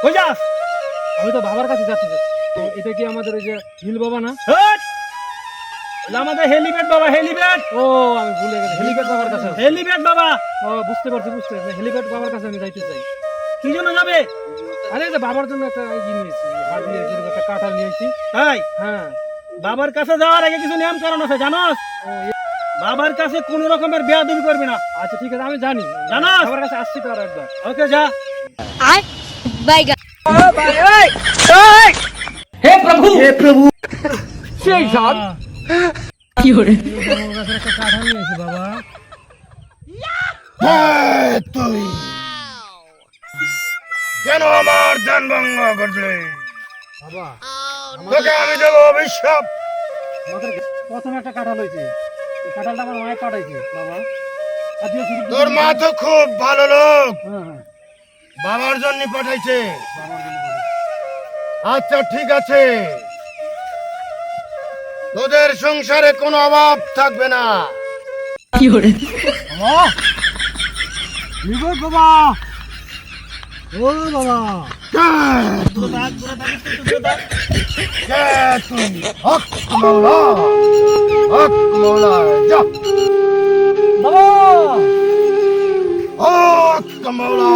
কই যাস? আমি তো বাবার কাছে যাচ্ছি। তো এটা কি আমাদের ওই যে হিল বাবা না? হট! এটা আমাদের হেলিপ্যাড বাবা, হেলিপ্যাড। ও আমি ভুলে গেছি, হেলিপ্যাড বাবার কাছে। হেলিপ্যাড বাবা। ও বুঝতে পারছি। হেলিপ্যাড বাবার কাছে আমি যাইতে চাই। কি জন্য যাবে? আরে যে বাবার জন্য একটা নিয়েছি, হাত দিয়েছি, একটা কাঁঠাল নিয়েছি। তাই হ্যাঁ। বাবার কাছে যাওয়ার আগে কিছু নিয়ম কারণ আছে জানোস? ও বাবার কাছে কোনো রকমের বেয়াদবি করবি না। আচ্ছা ঠিক আছে, আমি জানি। জানাস? বাবার কাছে আসছি তো আর একবার। ওকে যা। বাইগা সেই সাত কি করে বাবার কাছে একটা কাঁঠাল নিয়েছি বাবা। তুই কেন আমার ধ্যান ভঙ্গ করলি? বাবা তোকে আমি দেবো অভিশাপ। আমাদের প্রথমে একটা কাঁঠাল হয়েছে, এই কাঁঠালটা আমার মায়ের পাঠাইছে বাবা। আজকে শুধু তোর মা তো খুব ভালো লোক, হ্যাঁ হ্যাঁ বাবার জন্য পাঠাইছে। বাবার জন্য পাঠাইছে। আচ্ছা ঠিক আছে, তোদের সংসারে কোনো অভাব থাকবে না। কি করে বাবা বিপদ বাবা। ও বাবা তুই হক মৌলা, হক মৌলা, যা বাবা হক মৌলা।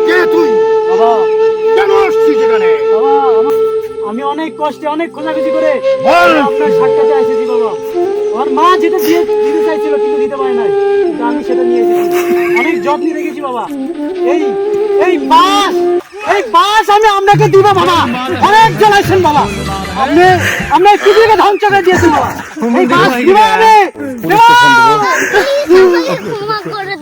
কে তুই? বাবা কেন আসছিস এখানে? বাবা আমি অনেক কষ্টে অনেক খোঁজাখুঁজি করে বল। আপনার সাক্ষাতে এসেছি বাবা। আমার মা যেটা দিতে চাইছিল কিন্তু দিতে পারে নাই, কিন্তু আমি সেটা নিয়ে এসেছি। অনেক যত্নে রেখেছি বাবা। এই এই বাস আমি আপনাকে দিব বাবা। অনেক জ্বালাইছেন বাবা, আপনি পৃথিবীকে ধ্বংস করে দিয়েছেন বাবা। এই বাস দিব আমি। ক্ষমা করে